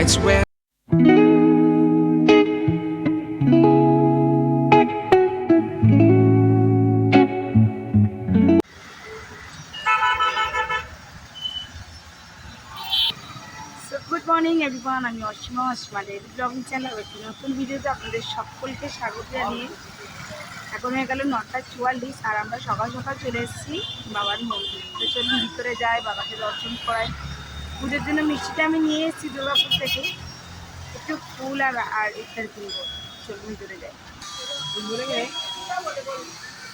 nights where good morning everyone, আমি Asima daily blogging channel একটি নতুন ভিডিওতে আপনাদের সকলকে স্বাগত জানিয়ে এখন হয়ে গেল 9:44 আর আমরা সকাল সকাল চলে এসেছি বাবার মন্দির। তো চলুন ভিতরে যাই, বাবাকে দর্শন করাই। পুজোর জন্য মিষ্টিটা আমি নিয়ে এসেছি দুর্গাপুর থেকে, একটু ফুল আর ইত্যাদি কিনবো। চলুন ভিতরে যাই।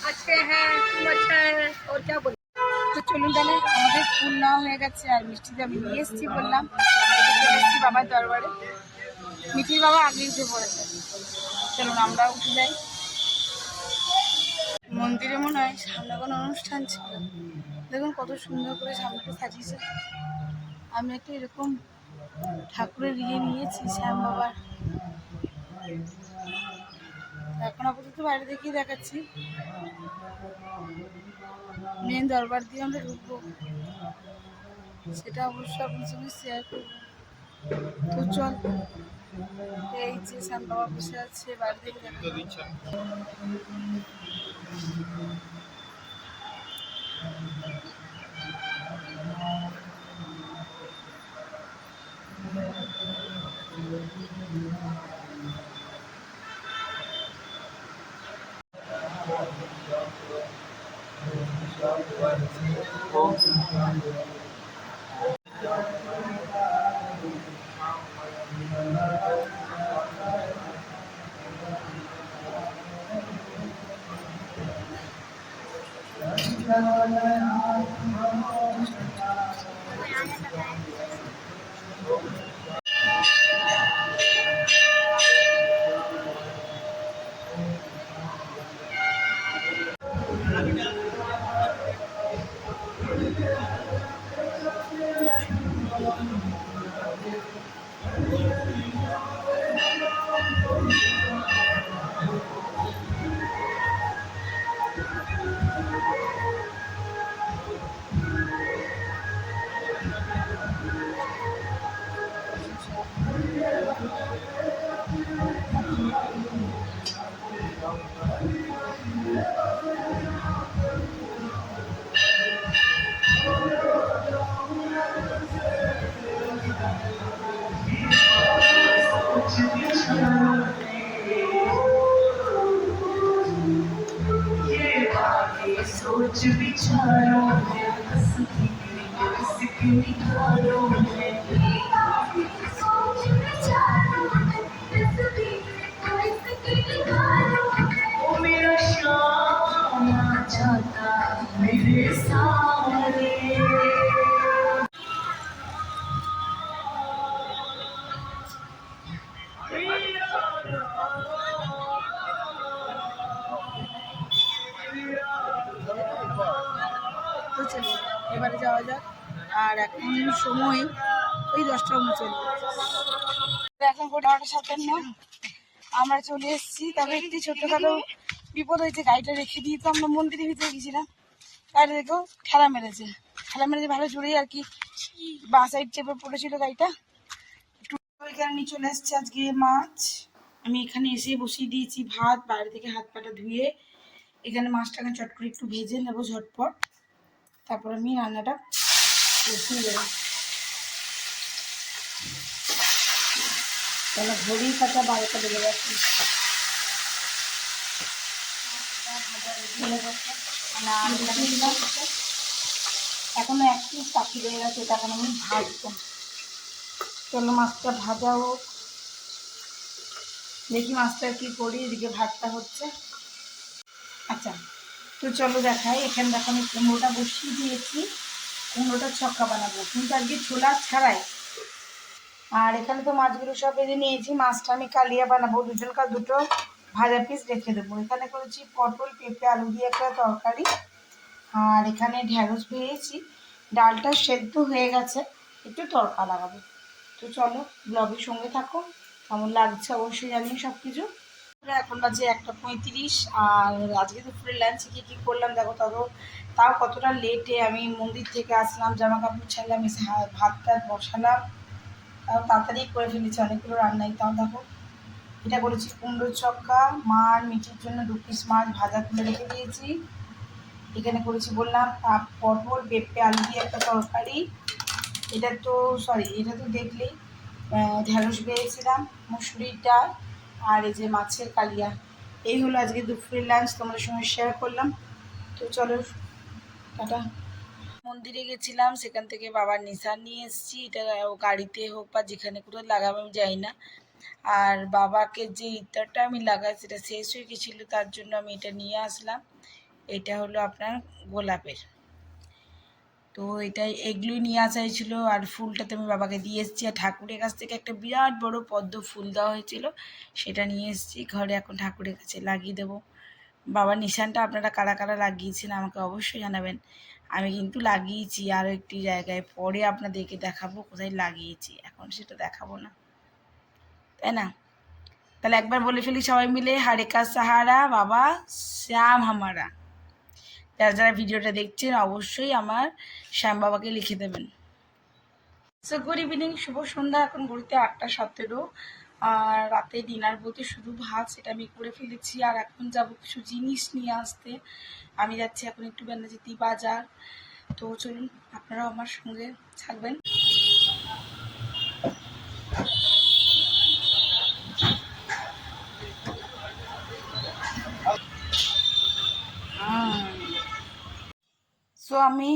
আজকে হ্যাঁ ফুল আচ্ছা ওর যা বলি। তো চলুন তাহলে, আমাদের ফুল নেওয়া হয়ে গেছে আর মিষ্টিটা আমি নিয়ে এসেছি বললাম। চলে এসেছি বাবার দরবারে। মিঠির বাবা আগে উঠে পড়েছে, চলুন আমরা উঠে যাই। মন্দিরে মনে হয় সামনে কোনো অনুষ্ঠান ছিল, দেখুন কত সুন্দর করে সামনেটা সাজিয়েছে। আমি একটা এরকম ঠাকুরের নিয়েছি শ্যাম বাবার। এখন আপাতত বাইরে থেকেই দেখাচ্ছি, মেন দরবার দিয়ে আমরা ঢুকবো, সেটা অবশ্যই আপনার সঙ্গে শেয়ার করবো। তো চল, এই যে শ্যাম বাবা বসে আছে, বাইরে থেকে দেখা सोच विचारों में इसके निखारों में सोच विचारों में इसके निखारों में वो मेरा शाम जाता मेरे सामने। তো চলুন এবারে যাওয়া যাক। আর এখন সময় ওই 10:39, এখন 9:57। আমরা চলে এসেছি, তবে একটি ছোট্টখাটো বিপদ হয়েছে। গাড়িটা রেখে দিয়ে তো আমরা মন্দিরের ভিতরে গেছিলাম, গাড়িটা দেখেও ঠেলা মেরেছে ভালো জোরেই আর কি, বাঁ সাইড চেপে পড়েছিল গাড়িটা। একটু এখানে নিয়ে চলে এসছে আজকে মাছ। আমি এখানে এসে বসিয়ে দিয়েছি ভাত, বাইরে থেকে হাত পাটা ধুয়ে এখানে মাছটাকে চট করে একটু ভেজে নেবো ঝটপট, তারপর আমি রান্নাটা বসিয়ে দেবো। তাহলে ঘড়ির কাটা 12টা বেজে যাচ্ছে। এখনো এক পিস পাখি রয়ে গেছে, তখন আমি ভাজবো। চলো মাছটা ভাজা হোক, দেখি মাছটা কি করি। এদিকে ভাতটা হচ্ছে। আচ্ছা তো চলো দেখাই। এখানে দেখো আমি কুমড়োটা বসিয়ে দিয়েছি, কুমড়োটা ছক্কা বানাবো কিন্তু আজকে ছোলা ছাড়াই। আর এখানে তো মাছগুলো সব ভেজে নিয়েছি, মাছটা আমি কালিয়া বানাবো, দুজনকার দুটো ভাজা পিস রেখে দেবো। এখানে করেছি পটল পেঁপে আলু দিয়ে একটা তরকারি, আর এখানে ঢ্যাঁড়স ভেজেছি। ডালটা সেদ্ধ হয়ে গেছে, একটু তড়কা লাগাবো। তো চলো ব্লগের সঙ্গে থাকো, কেমন লাগছে অবশ্যই জানিয়ে সব কিছু। এখন বাজে 1:35। আর আজকে দুপুরে লাঞ্চে কী করলাম দেখো। তাও কতটা লেটে আমি মন্দির থেকে আসলাম, জামা কাপড় ছাড়লাম, এসে ভাত টাত বসালাম, তাও তাড়াতাড়ি করে ফেলেছি, অনেকগুলো রান্নাই। তাও দেখো এটা করেছি কুমড়োর চক্কা, মা আর মিঠির জন্য 2 পিস মাছ ভাজা তুলে রেখে দিয়েছি। এখানে করেছি বললাম পটল পেঁপে আলু দিয়ে একটা তরকারি। এটা তো দেখলেই ঢ্যাঁড়স বেয়েছিলাম, মুসুরির ডাল, আর এই যে মাছের কালিয়া। এই হলো আজকে দুপুরের লাঞ্চ, তোমাদের সঙ্গে শেয়ার করলাম। তো চলো টাটা। মন্দিরে গেছিলাম, সেখান থেকে বাবার নিশান নিয়ে এসেছি। এটা গাড়িতে হোক বা যেখানে কোথাও লাগাবো আমি যাই না। আর বাবাকে যে ইত্যারটা আমি লাগাই সেটা শেষ হয়ে গেছিলো, তার জন্য আমি এটা নিয়ে আসলাম। এটা হলো আপনার গোলাপের। তো এগুলোই নিয়ে আসা হয়েছিলো। আর ফুলটা তো আমি বাবাকে দিয়ে এসেছি। আর ঠাকুরের কাছ থেকে একটা বিরাট বড় পদ্ম ফুল দেওয়া হয়েছিল, সেটা নিয়ে এসেছি ঘরে, এখন ঠাকুরের কাছে লাগিয়ে দেবো। বাবার নিশানটা আপনারা কারা কারা লাগিয়েছেন আমাকে অবশ্যই জানাবেন। আমি কিন্তু লাগিয়েছি আরও একটি জায়গায়, পরে আপনাদেরকে দেখাবো কোথায় লাগিয়েছি, এখন সেটা দেখাবো না, তাই না? তাহলে একবার বলে ফেলি সবাই মিলে, হরে কা সাহারা বাবা শ্যাম হামারা। যারা যারা ভিডিওটা দেখছেন অবশ্যই আমার শ্যাম বাবাকে লিখে দেবেন। সো গুড ইভিনিং, শুভ সন্ধ্যা। এখন ঘুরতে 8টা 17। আর রাতে ডিনার বলতে শুধু ভাত, সেটা আমি করে ফেলেছি। আর এখন যাবো কিছু জিনিস নিয়ে আসতে। আমি যাচ্ছি এখন একটু বেনারসি বাজার। তো চলুন আপনারাও আমার সঙ্গে থাকবেন। সো আমি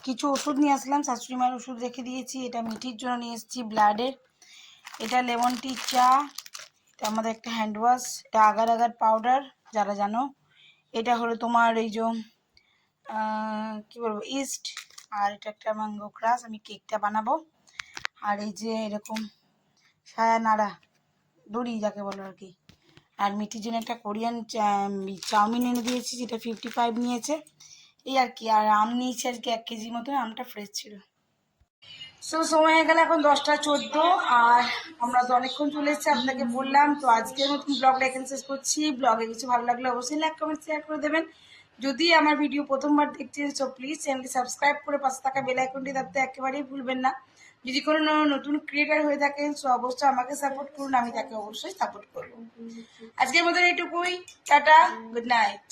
কিছু ওষুধ নিয়ে আসলাম, শাশুড়ি মায়ের ওষুধ রেখে দিয়েছি। এটা মিঠির জন্য নিয়ে এসেছি ব্লাডের। এটা লেমন টি চা, এটা আমাদের একটা হ্যান্ড ওয়াশ, এটা আগার আগার পাউডার যারা জানো। এটা হলো তোমার এই যে কী বলবো ইস্ট। আর এটা একটা ম্যাঙ্গো ক্রাশ, আমি কেকটা বানাবো। আর এই যে এরকম সায়া নাড়া দড়ি যাকে বলো আর কি। আর মিঠির জন্য একটা কোরিয়ান চাউমিন এনে দিয়েছি, যেটা 55 নিয়েছে, এই আর কি। আর আম নিয়েছি আজকে 1 কেজি মতো, আমটা ফ্রেশ ছিল। সো সময় হয়ে গেলে এখন 10টা 14। আর আমরা তো অনেকক্ষণ চলে এসেছি, আপনাকে বললাম। তো আজকের মতন ব্লগটা এখানে শেষ করছি। ব্লগে কিছু ভালো লাগলে অবশ্যই লাইক কমেন্ট শেয়ার করে দেবেন। যদি আমার ভিডিও প্রথমবার দেখছেন তো প্লিজ চ্যানেলটি সাবস্ক্রাইব করে পাশে থাকা বেল আইকনটি দাবতে একেবারেই ভুলবেন না। যদি কোনো নতুন ক্রিয়েটার হয়ে থাকেন তো অবশ্যই আমাকে সাপোর্ট করুন, আমি তাকে অবশ্যই সাপোর্ট করবো। আজকের মতন এইটুকুই, টাটা, গুড নাইট।